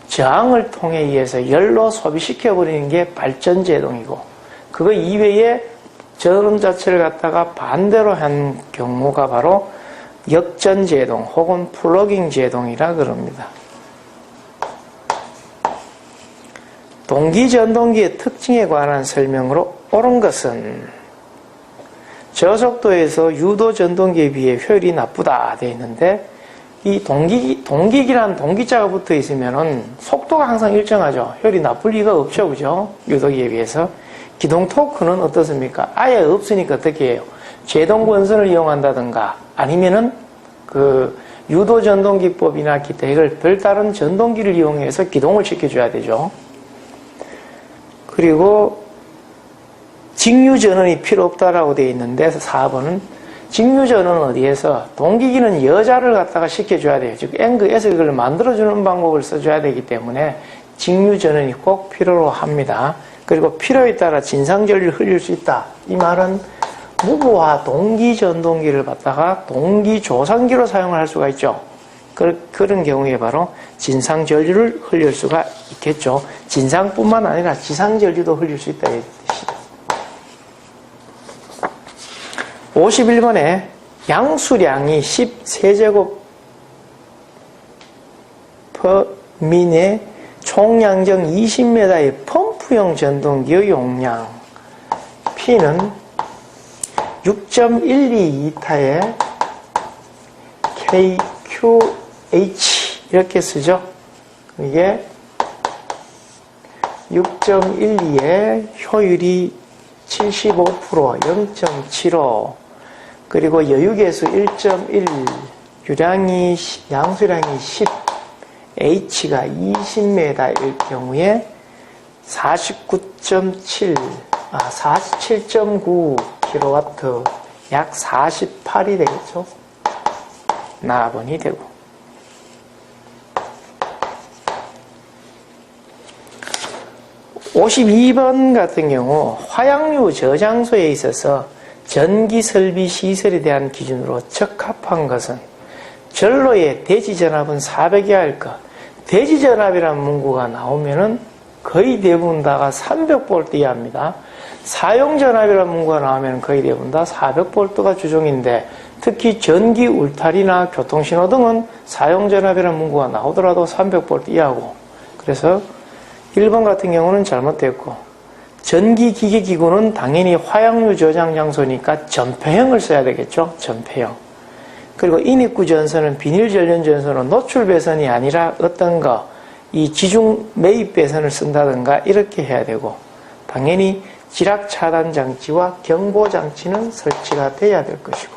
[SPEAKER 1] 저항을 통해 의해서 열로 소비시켜버리는 게 발전제동이고, 그거 이외에 전원 자체를 갖다가 반대로 한 경우가 바로 역전제동 혹은 플러깅 제동이라 그럽니다. 동기전동기의 특징에 관한 설명으로 옳은 것은 저속도에서 유도전동기에 비해 효율이 나쁘다 되어 있는데, 이 동기기란 동기자가 붙어 있으면은 속도가 항상 일정하죠. 효율이 나쁠 리가 없죠. 그죠? 유도기에 비해서. 기동 토크는 어떻습니까? 아예 없으니까 어떻게 해요? 제동 권선을 이용한다든가 아니면은 그 유도 전동기법이나 기타 이걸 별다른 전동기를 이용해서 기동을 시켜줘야 되죠. 그리고 직류전원이 필요 없다라고 되어 있는데 4번은 직류전원은 어디에서 동기기는 여자를 갖다가 시켜줘야 돼요. 즉 N극에서 이걸 만들어주는 방법을 써줘야 되기 때문에 직류전원이 꼭 필요로 합니다. 그리고 필요에 따라 진상전류를 흘릴 수 있다. 이 말은 무부하 동기전동기를 갖다가 동기조상기로 사용을 할 수가 있죠. 그런 경우에 바로 진상전류를 흘릴 수가 있겠죠. 진상뿐만 아니라 지상전류도 흘릴 수 있다. 이 뜻이죠. 51번에 양수량이 10세제곱미의 총량정 20m의 펌프용 전동기의 용량 P는 6.122타의 KQH 이렇게 쓰죠. 이게 6.12의 효율이 75%, 0.75 그리고 여유계수 1.1 양수량이 10 H가 20m일 경우에 47.9 kW, 약 48이 되겠죠. 나번이 되고. 52번 같은 경우 화약류 저장소에 있어서 전기 설비 시설에 대한 기준으로 적합한 것은 전로의 대지전압은 400이어야 할 것. 대지전압이라는 문구가 나오면은 거의 대부분 다가 300V여야 합니다. 사용전압이라는 문구가 나오면 거의 대부분 다 400V가 주종인데 특히 전기 울타리나 교통신호 등은 사용전압이라는 문구가 나오더라도 300V 이하고 그래서 1번 같은 경우는 잘못됐고 전기기계기구는 당연히 화약류 저장 장소니까 전폐형을 써야 되겠죠. 전폐형. 그리고 인입구 전선은 비닐 전련 전선은 노출 배선이 아니라 어떤 거, 이 지중 매입 배선을 쓴다든가 이렇게 해야 되고 당연히 지락 차단 장치와 경보 장치는 설치가 돼야 될 것이고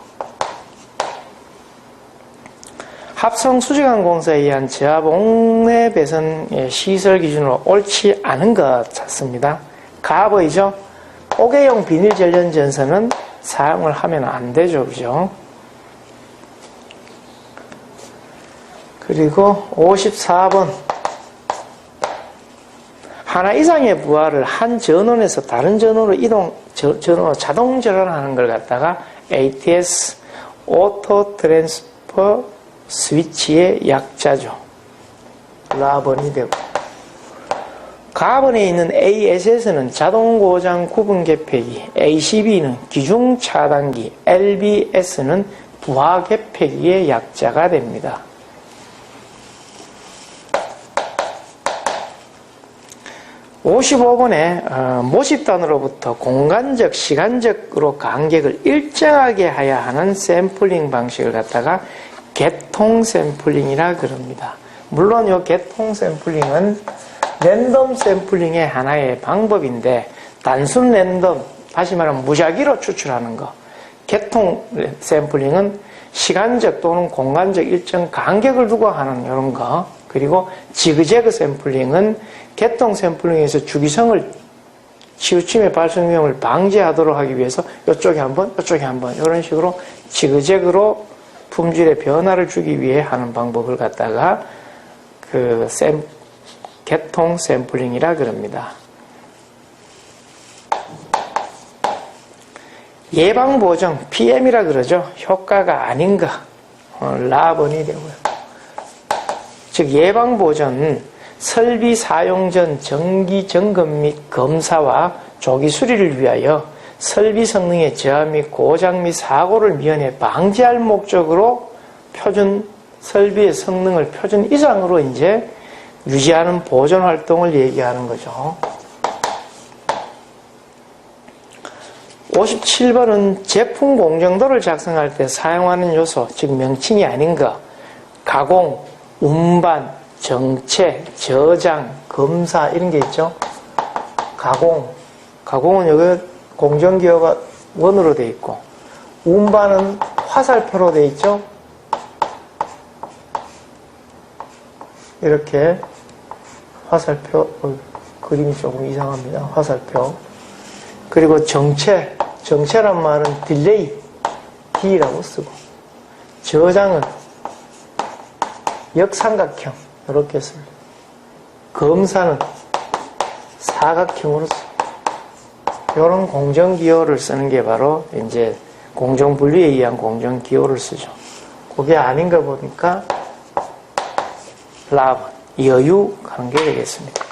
[SPEAKER 1] 합성 수지관 공사에 의한 저압 옥내 배선의 시설 기준으로 옳지 않은 것 찾습니다. 가보이죠? 옥외용 비닐 전련 전선은 사용을 하면 안 되죠, 그죠? 그리고 54번 하나 이상의 부하를 한 전원에서 다른 전원으로 전원으로 자동 전환하는 걸 갖다가 ATS 오토 트랜스퍼 스위치의 약자죠. 라번이 되고 가번에 있는 ASS는 자동 고장 구분 개폐기, ACB는 기중 차단기, LBS는 부하 개폐기의 약자가 됩니다. 55번에 모집단으로부터 공간적, 시간적으로 간격을 일정하게 해야 하는 샘플링 방식을 갖다가 개통 샘플링이라 그럽니다. 물론 이 개통 샘플링은 랜덤 샘플링의 하나의 방법인데 단순 랜덤, 다시 말하면 무작위로 추출하는 거. 개통 샘플링은 시간적 또는 공간적 일정 간격을 두고 하는 이런 거. 그리고 지그재그 샘플링은 개통 샘플링에서 주기성을 치우침의 발생 위험을 방지하도록 하기 위해서 이쪽에 한번, 이쪽에 한번 이런 식으로 지그재그로 품질의 변화를 주기 위해 하는 방법을 갖다가 개통 샘플링이라 그럽니다. 예방 보정 PM이라 그러죠. 효과가 아닌 거 라번이 되고요. 즉 예방 보전 설비 사용 전 정기 점검 및 검사와 조기 수리를 위하여 설비 성능의 저하 및 고장 및 사고를 미연에 방지할 목적으로 표준 설비의 성능을 표준 이상으로 이제 유지하는 보존 활동을 얘기하는 거죠. 57번은 제품 공정도를 작성할 때 사용하는 요소, 즉 명칭이 아닌 거, 가공, 운반, 정체, 저장, 검사 이런 게 있죠. 가공은 여기 공정기호가 원으로 되어 있고 운반은 화살표로 되어 있죠? 이렇게 화살표, 그림이 조금 이상합니다. 화살표. 그리고 정체란 말은 딜레이, D라고 쓰고, 저장은 역삼각형, 이렇게 씁니다. 검사는 사각형으로 쓰고, 이런 공정기호를 쓰는 게 바로 이제 공정분류에 의한 공정기호를 쓰죠. 그게 아닌가 보니까 라브, 여유 하는 게 되겠습니다.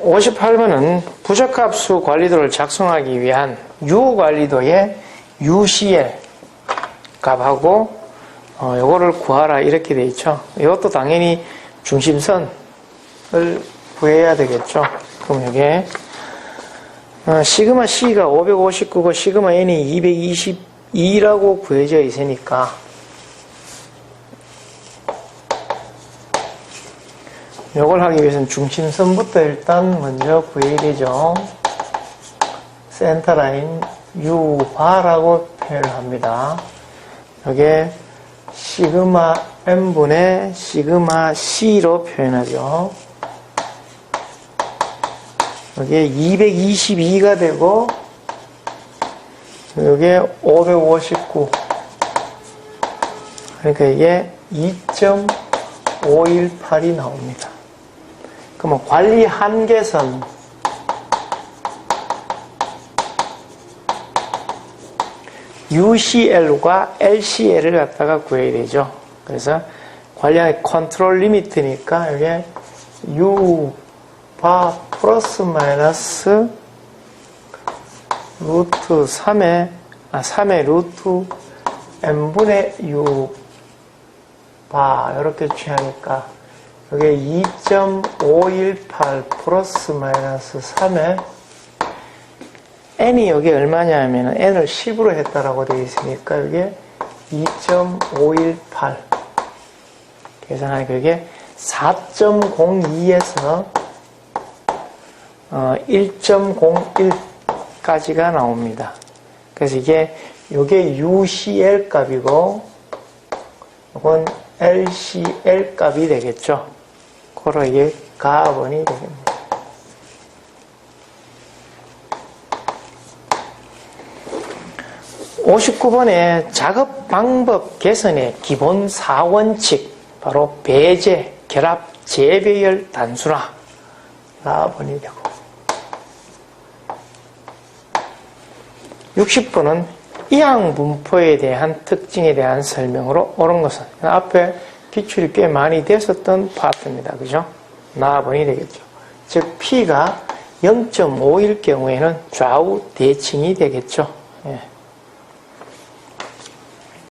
[SPEAKER 1] (58번은) 부적합수 관리도를 작성하기 위한 유관리도의 UCL 값하고 요거를 구하라 이렇게 돼 있죠. 이것도 당연히 중심선을 구해야 되겠죠. 그럼 이게 시그마 C가 559고 시그마 N이 222라고 구해져 있으니까 요걸 하기 위해서는 중심선부터 일단 먼저 구해야 되죠. 센터라인 U바라고 표현을 합니다. 여기에 시그마 N분의 시그마 C로 표현하죠. 여기에 222가 되고 여기에 559, 그러니까 이게 2.518이 나옵니다. 그러면 관리 한계선 UCL과 LCL을 갖다가 구해야 되죠. 그래서 관리한 컨트롤 리미트니까 이게 U 바 플러스 마이너스 루트 3의 루트 n분의 u 바 이렇게 취하니까 여기에 2.518 플러스 마이너스 3의 n이 여기 얼마냐 하면 n을 10으로 했다라고 되어 있으니까 이게 2.518 계산하니까 이게 4.02에서 1.01까지가 나옵니다. 그래서 이게 UCL 값이고 이건 LCL 값이 되겠죠. 그러 이게 가번이 되겠습니다. (59번에) 작업 방법 개선의 기본 4원칙 바로 배제, 결합, 재배열, 단순화 라번이 되고 60번은 이항 분포에 대한 특징에 대한 설명으로 옳은 것은 앞에 기출이 꽤 많이 됐었던 파트입니다. 그죠? 나번이 되겠죠. 즉 P가 0.5일 경우에는 좌우 대칭이 되겠죠. 예.